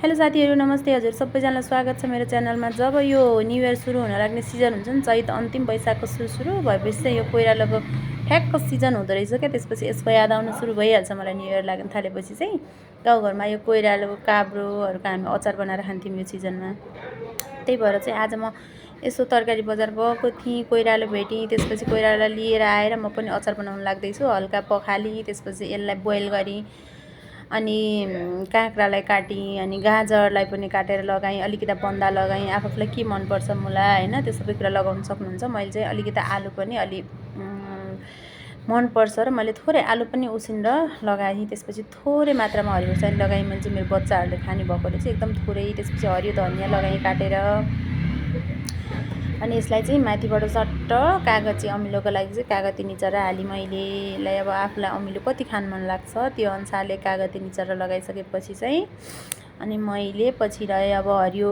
Hello साथीहरु, नमस्ते। हजुर सबैजनालाई स्वागत छ मेरो च्यानलमा। जब यो न्यू इयर सुरु हुन लाग्ने सिजन हुन्छ नि, चैत अन्तिम वैशाखको सुरु भएपछि चाहिँ यो कोइरालाको ठ्याक्क सिजन हुँदो रहेछ क्या। त्यसपछि यसको याद आउन सुरु भइहाल्छ मलाई न्यू इयर लाग्न थालेपछि चाहिँ। गाउँघरमा यो कोइरालाको काब्रोहरूको हामी अचार बनाएर खान्थ्यौँ यो सिजनमा। त्यही भएर चाहिँ आज म यसो तरकारी बजार गएको थिएँ, कोइरालो भेटेँ। त्यसपछि कोइराला लिएर आएर म पनि अचार बनाउन लाग्दैछु। हल्का पखाली, त्यसपछि यसलाई बोइल गरेँ, अनि काँक्रालाई काटेँ, अनि गाजरलाई पनि काटेर लगाएँ, अलिकति बन्दा लगाएँ। आफूलाई के मनपर्छ मुला होइन, त्यो सबै कुरा लगाउन सक्नुहुन्छ। मैले चाहिँ अलिकति आलु पनि मनपर्छ र मैले थोरै आलु पनि उसिनेर लगाएँ। त्यसपछि थोरै मात्रामा हरियो खोर्सानी लगाएँ। मैले चाहिँ मेरो बच्चाहरूले खाने भएकोले चाहिँ एकदम थोरै। त्यसपछि हरियो धनियाँ लगाएँ काटेर, अनि यसलाई चाहिँ माथिबाट सट्ट कागती अमिलोको लागि चाहिँ कागती निचरा हालेँ मैले। यसलाई अब आफूलाई अमिलो कति खान मन लाग्छ त्यो अनुसारले कागती निचरा लगाइसकेपछि चाहिँ अनि मैले पछिलाई अब हरियो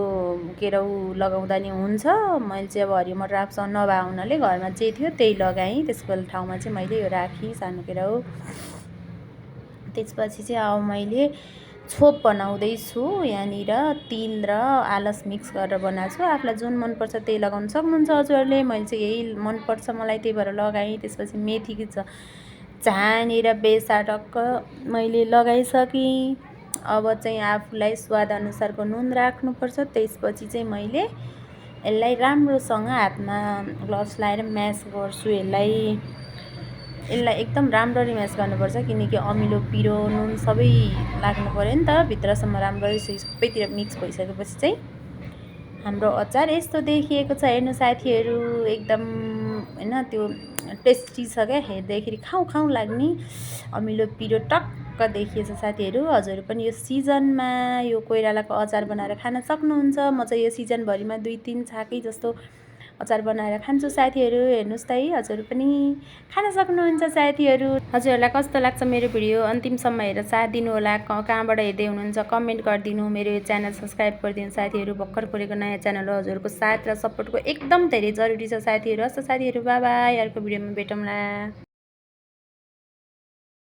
केराउ लगाउँदा नि हुन्छ। मैले चाहिँ अब हरियो मटर आफूसँग नभए हुनाले घरमा जे थियो त्यही लगाएँ। त्यसको ठाउँमा चाहिँ मैले यो राखेँ सानो केराउ। त्यसपछि चाहिँ अब मैले छोप बनाउँदैछु। यहाँनिर तिल र आलस मिक्स गरेर बनाएको छु। आफूलाई जुन मनपर्छ त्यही लगाउन सक्नुहुन्छ हजुरहरूले। मैले चाहिँ यही मनपर्छ मलाई, त्यही भएर लगाएँ। त्यसपछि मेथी झानेर बेसा टक्क मैले लगाइसकेँ। अब चाहिँ आफूलाई स्वादअनुसारको नुन राख्नुपर्छ। त्यसपछि चाहिँ मैले यसलाई राम्रोसँग हातमा ग्लोभ्स लाएर म्यास गर्छु। यसलाई एकदम राम्ररी म्यास गर्नुपर्छ, किनकि अमिलो पिरो नुन सबै लाग्नु पऱ्यो नि त भित्रसम्म। राम्ररी सबैतिर मिक्स भइसकेपछि चाहिँ हाम्रो अचार यस्तो देखिएको छ। हेर्नु साथीहरू, एकदम होइन त्यो टेस्टी छ क्या। हेर्दाखेरि खाउँ खाउँ लाग्ने अमिलो पिरो टक्क देखिएछ साथीहरू। हजुर पनि यो सिजनमा यो कोइरालाको अचार बनाएर खान सक्नुहुन्छ। म चाहिँ यो सिजनभरिमा 2-3 छाकै जस्तो अचार बनाएर खान्छु साथीहरू। हेर्नुहोस् त है, हजुर पनि खान सक्नुहुन्छ साथीहरू। हजुरहरूलाई कस्तो लाग्छ मेरो भिडियो? अन्तिमसम्म हेरेर साथ दिनुहोला। कहाँबाट हेर्दै हुनुहुन्छ कमेन्ट गरिदिनु। मेरो यो च्यानल सब्सक्राइब गरिदिनु साथीहरू। भर्खर खोलेको नयाँ च्यानल हो। हजुरहरूको साथ र सपोर्टको एकदम धेरै जरुरी छ साथीहरू। हस् त साथीहरू, बाई बाई। अर्को भिडियोमा भेटौँला।